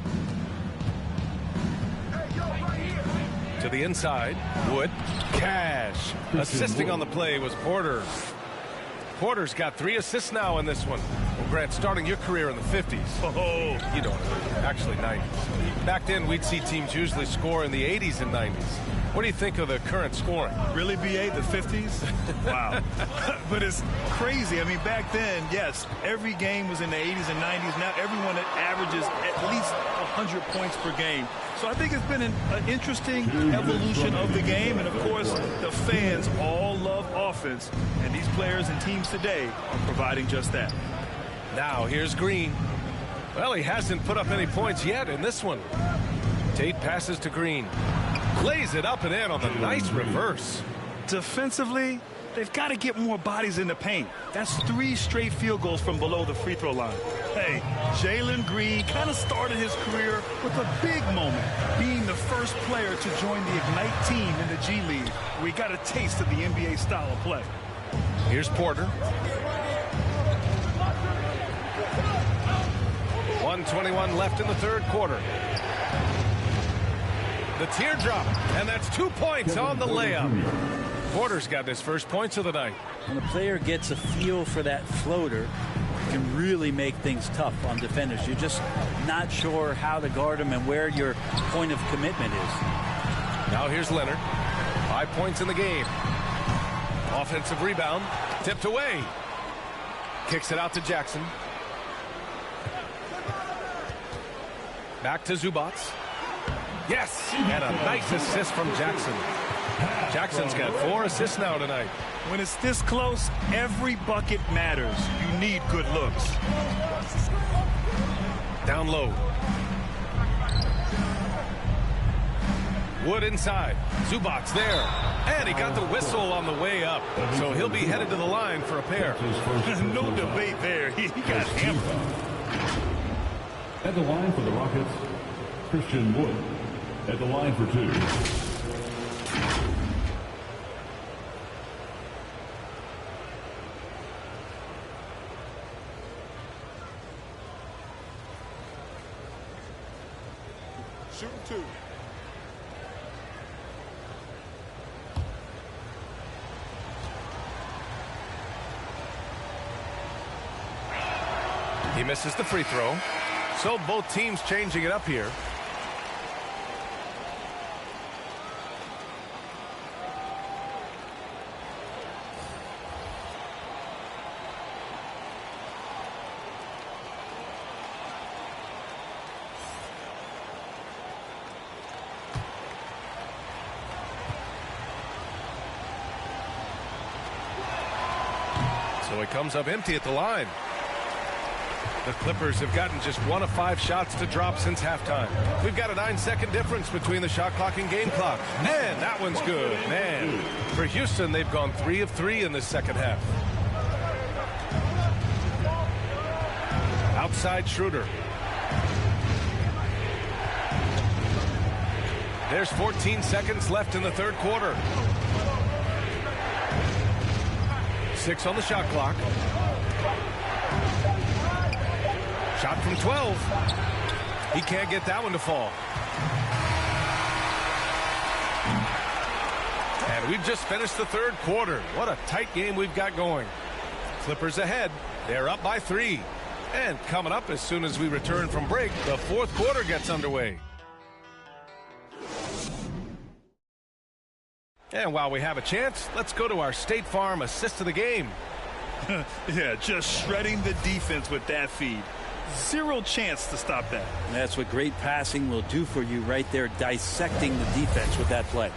To the inside. Wood. Cash. Assisting on the play was Porter. Porter's got 3 assists now in this one. Well, Grant, starting your career in the 50s. Oh, you don't. Actually, 90s. Back then, we'd see teams usually score in the 80s and 90s. What do you think of the current scoring? Really, BA, the 50s? Wow. But it's crazy. I mean, back then, yes, every game was in the 80s and 90s. Now everyone averages at least 100 points per game. So I think it's been an interesting evolution of the game. And, of course, the fans all love offense. And these players and teams today are providing just that. Now, here's Green. Well, he hasn't put up any points yet in this one. Tate passes to Green. Lays it up and in on the nice reverse. Defensively, they've got to get more bodies in the paint. That's 3 straight field goals from below the free throw line. Hey, Jalen Green kind of started his career with a big moment, being the first player to join the Ignite team in the G League, where he got a taste of the NBA style of play. Here's Porter. 1:21 left in the third quarter. The teardrop, and that's 2 points on the layup. Porter's got his first points of the night. When a player gets a feel for that floater, it can really make things tough on defenders. You're just not sure how to guard them and where your point of commitment is. Now here's Leonard. 5 points in the game. Offensive rebound, tipped away. Kicks it out to Jackson. Back to Zubac. Yes, and a nice assist from Jackson. Jackson's got 4 assists now tonight. When it's this close, every bucket matters. You need good looks. Down low. Wood inside. Zubac there. And he got the whistle on the way up. So he'll be headed to the line for a pair. No debate there. He got hammered. At the line for the Rockets, Christian Wood. At the line for 2. Shooting 2. He misses the free throw. So both teams changing it up here. So he comes up empty at the line. The Clippers have gotten just 1 of 5 shots to drop since halftime. We've got a 9-second difference between the shot clock and game clock. Man, that one's good. Man, for Houston, they've gone 3 of 3 in this second half. Outside Schroeder. There's 14 seconds left in the third quarter. 6 on the shot clock. Shot from 12. He can't get that one to fall. And we've just finished the third quarter. What a tight game we've got going. Clippers ahead. They're up by 3. And coming up as soon as we return from break, the fourth quarter gets underway. And while we have a chance, let's go to our State Farm assist of the game. Yeah, just shredding the defense with that feed. 0 chance to stop that. And that's what great passing will do for you right there, dissecting the defense with that play.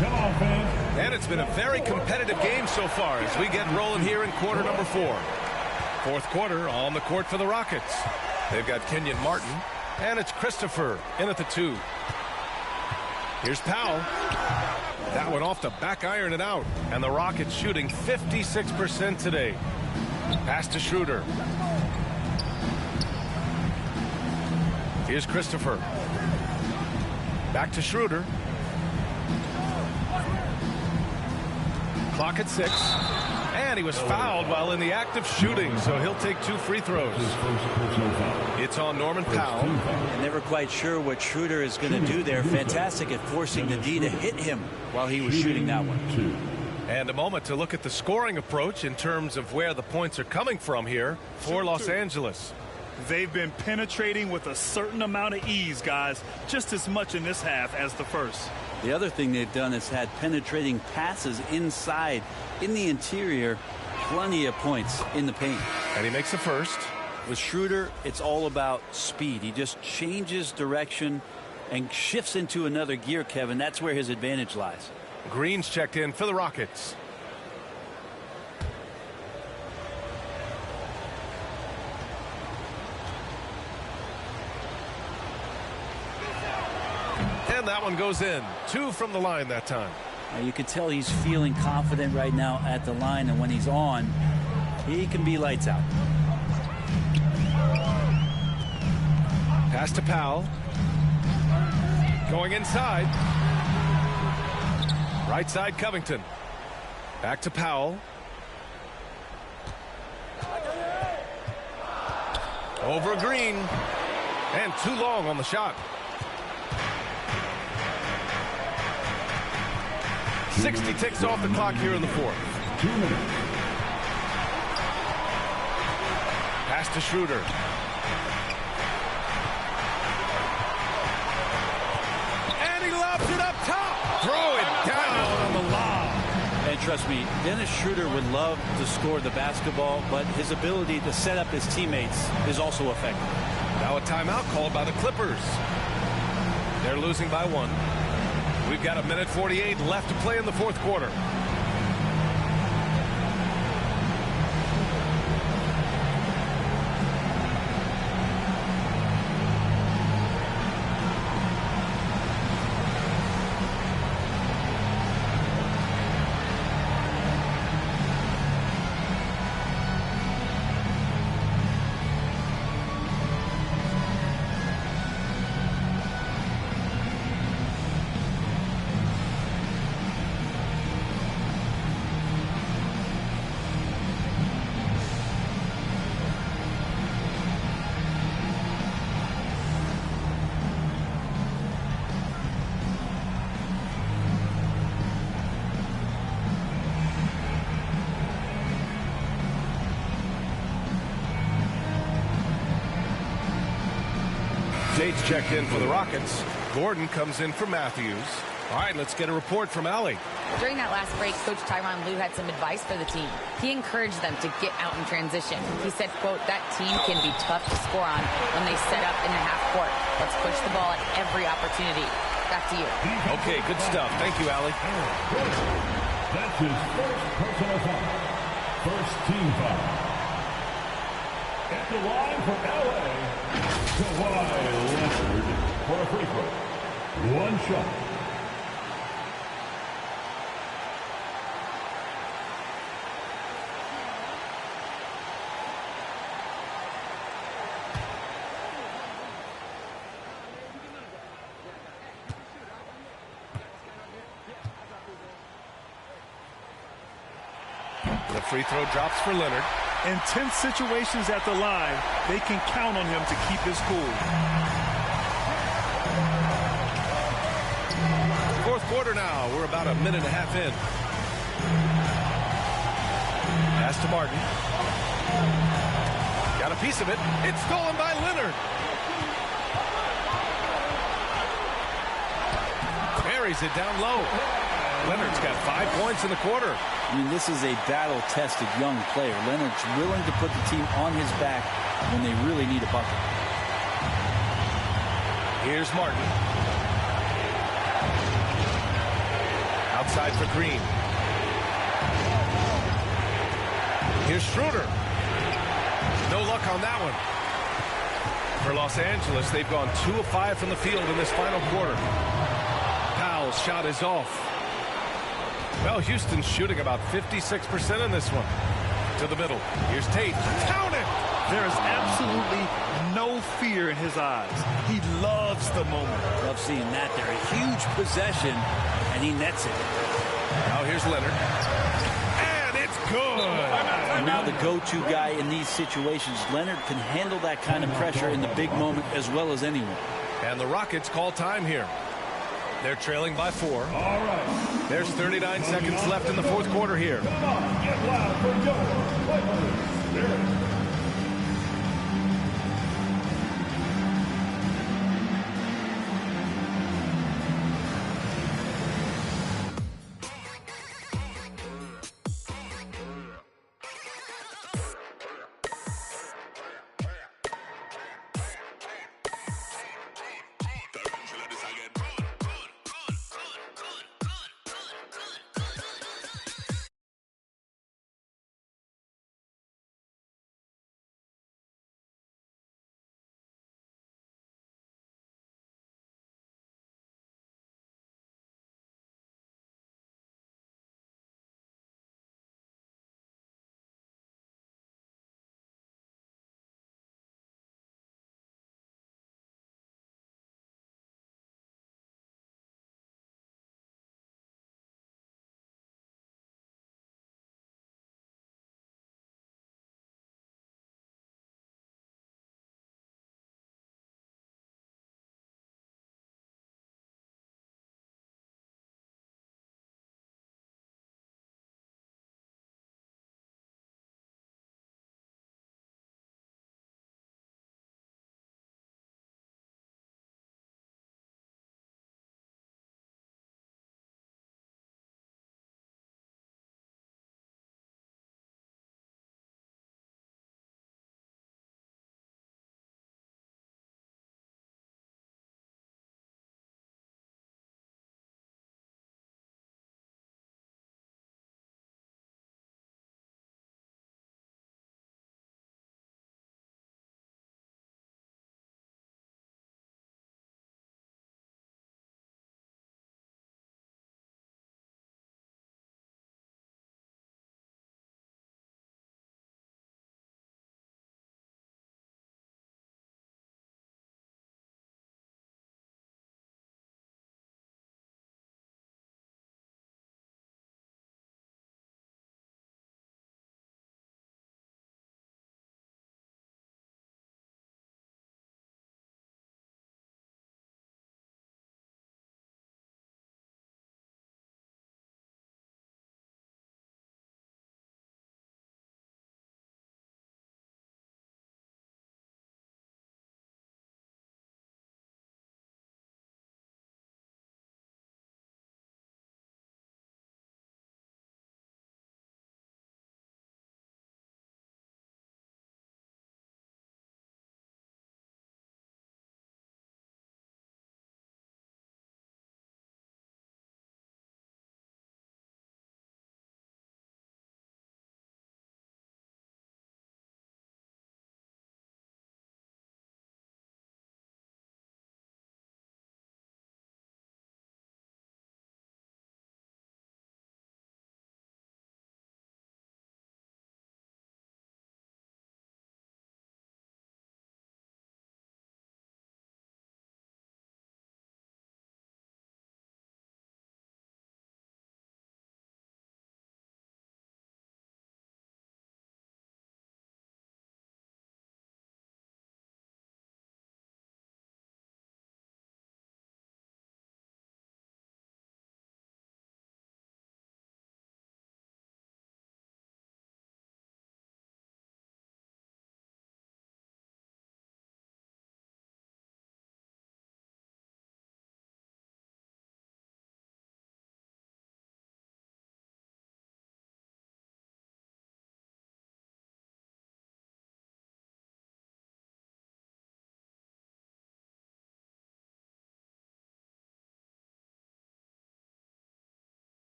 Come on, fans. And it's been a very competitive game so far as we get rolling here in quarter number 4. Fourth quarter on the court for the Rockets. They've got Kenyon Martin, And it's Christopher in at the 2. Here's Powell. That one off the back iron and out. And the Rockets shooting 56% today. Pass to Schroeder. Here's Christopher. Back to Schroeder. Clock at 6. And he was fouled while in the act of shooting, so he'll take 2 free throws. It's on Norman Powell. I'm never quite sure what Schroeder is going to do there. Fantastic at forcing the D to hit him while he was shooting that one. And a moment to look at the scoring approach in terms of where the points are coming from here for Los Angeles. They've been penetrating with a certain amount of ease, guys, just as much in this half as the first. The other thing they've done is had penetrating passes inside, in the interior, plenty of points in the paint. And he makes the first. With Schroeder, it's all about speed. He just changes direction and shifts into another gear, Kevin. That's where his advantage lies. Green's checked in for the Rockets. And that one goes in. 2 from the line that time. Now you can tell he's feeling confident right now at the line, and when he's on, he can be lights out. Pass to Powell. Going inside. Right side, Covington. Back to Powell. Over Green. And too long on the shot. 60 ticks off the clock here in the 4th. 2 minutes. Pass to Schroeder. And he lobs it up top. Throw it down on the lob. And trust me, Dennis Schroeder would love to score the basketball, but his ability to set up his teammates is also effective. Now a timeout called by the Clippers. They're losing by 1. We've got 1:48 left to play in the 4th quarter. Zade's checked in for the Rockets. Gordon comes in for Matthews. All right, let's get a report from Allie. During that last break, Coach Tyronn Lue had some advice for the team. He encouraged them to get out in transition. He said, quote, that team can be tough to score on when they set up in the half court. Let's push the ball at every opportunity. Back to you. Okay, good stuff. Thank you, Allie. That's his first personal foul. First team foul. At the line for LA, Kawhi Leonard for a free throw. 1 shot. The free throw drops for Leonard. In tense situations at the line, they can count on him to keep his cool. 4th quarter now. We're about 1.5 minutes in. Pass to Martin. Got a piece of it. It's stolen by Leonard. Buries it down low. Leonard's got 5 points in the quarter. I mean, this is a battle-tested young player. Leonard's willing to put the team on his back when they really need a bucket. Here's Martin. Outside for Green. Here's Schroeder. No luck on that one. For Los Angeles, they've gone 2 of 5 from the field in this final quarter. Powell's shot is off. Well, Houston's shooting about 56% in this one. To the middle. Here's Tate. Count it! There is absolutely no fear in his eyes. He loves the moment. Love seeing that there. A huge possession, and he nets it. Now here's Leonard. And it's good! Now the go-to guy in these situations. Leonard can handle that kind of pressure in the big moment as well as anyone. And the Rockets call time here. They're trailing by 4. All right. There's 39 seconds left in the fourth quarter here. Come on, get loud for your Spirit.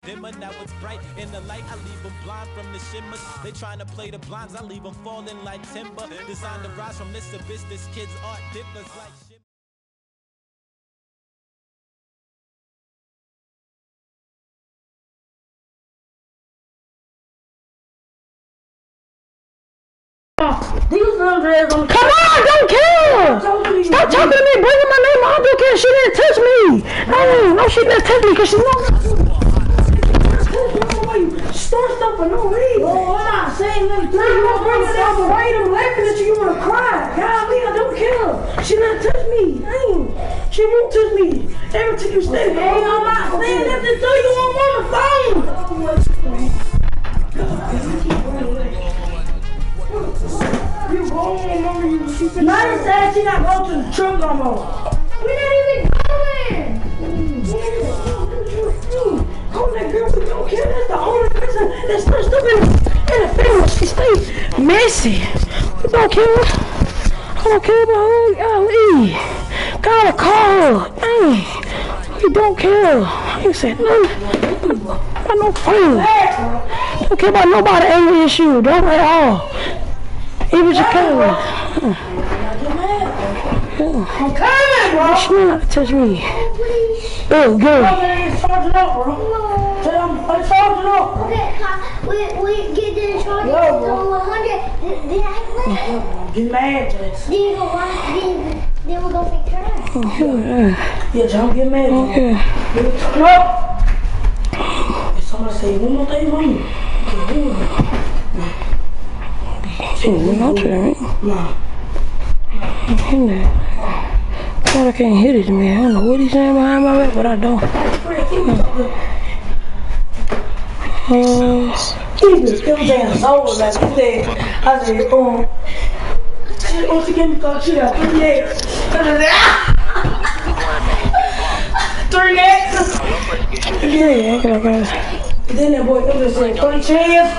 dimmer. Now it's bright in the light. I leave them blind from the shimmers. They trying to play the blinds. I leave them falling like timber. Designed to rise from this abyss. This kid's art differs like shimmer. These numbers on. Come on, don't care. Stop talking to me, bringing my name. I don't care. She didn't touch me. No, she didn't touch me because she knows. Start stuff for no reason. Oh, I'm not saying nothing. Now you want to bring it up and wait. I'm laughing at you. You want to cry. Golly, I don't care. She didn't touch me. She won't touch me. Everything you say. Hey, I'm not saying nothing to you. I'm on the phone. You going, Mama? Mama said she not going to the truck no more. We're not even going. Oh, that girl, we don't care. That's the only person that's still in the family. She stays messy. We don't care. I don't care about her. Golly. Gotta call her. We don't care. I ain't said nothing. I got no friends. Don't care about nobody angry issue. Don't at all. Even your cousin. I'm coming, bro. She not touch me. Oh, good. I'm charging up, bro. I'm charging up. Okay, we get this charging up to 100. Then I get mad, Jess. Then we're going to fix her. Yeah, don't get mad. Okay. Turn up. If somebody say one more thing, mommy. Not turn it. No. God, I can't hit it, man. I don't know what he's saying behind my back, but I don't. Keep it. It was damn soul like he said. I said, once she gave me called, she got 3 eggs. 3 eggs? Yeah, okay. Then that boy comes and said, 30 chairs.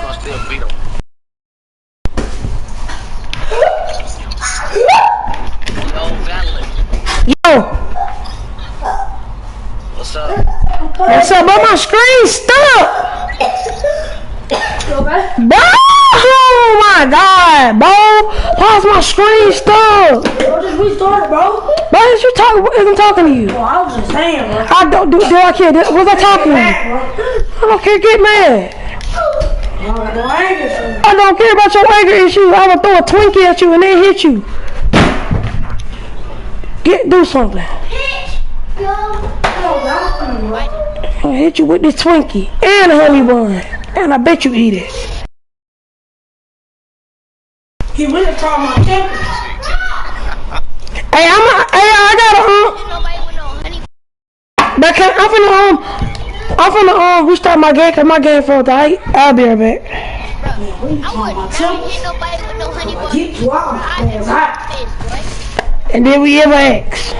Yo! What's up? What's up? But my screen's stuck! Oh my god, bro! Why's my screen stuck? Bro, just restart it, bro. Bro, I'm talking to you. Well, I was just saying, bro. I don't do I care. Was I talking to you? I don't care, get mad. I don't care about your anger issue. I will throw a Twinkie at you and then hit you. Do something. I'll hit you with this Twinkie and a honey bun. And I bet you eat it. He really called my temper. Hey, I got I'm finna restart my game cause my game failed. I'll be right back. And then we ever ask.